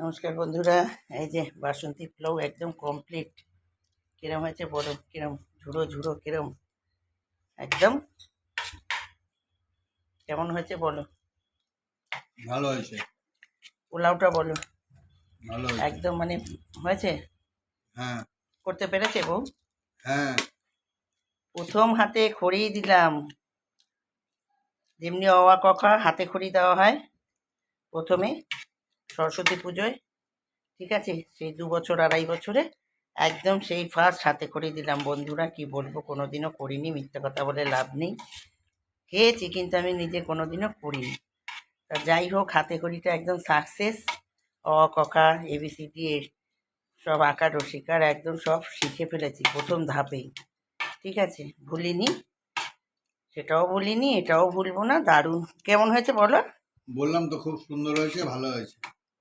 নমস্কার বন্ধুরা, এই যে বাসন্তী পোলাও একদম কমপ্লিট। কিরম হয়েছে বলো, কিরম ঝুড়ো ঝুড়ো, কিরম একদম কেমন হয়েছে বলো? ভালো হয়েছে। পোলাওটা বলো, ভালো হয়েছে। একদম মানে হয়েছে? হ্যাঁ করতে পেরেছে বউ? হ্যাঁ। প্রথম হাতে খড়ি দিলাম, যেমনি অওয়া কখা হাতে খড়ি দেওয়া হয় প্রথমে সরস্বতী পুজোয়, ঠিক আছে? সেই 2 বছর 2.5 বছরে একদম সেই ফার্স্ট হাতে খড়ি দিলাম বন্ধুরা। কি বলবো, কোনোদিনও করিনি, মিথ্যা কথা বলে লাভ নেই। খেয়েছি কিন্তু আমি নিজে কোনোদিনও করিনি। তা যাই হোক, হাতে খড়িটা একদম সাকসেস। অ ককা এবিসিডি সব আঁকা রসিকার একদম সব শিখে ফেলেছি প্রথম ধাপেই, ঠিক আছে? ভুলিনি, সেটাও ভুলিনি, এটাও ভুলবো না। দারুণ। কেমন হয়েছে বলো? বললাম তো খুব সুন্দর হয়েছে, ভালো হয়েছে।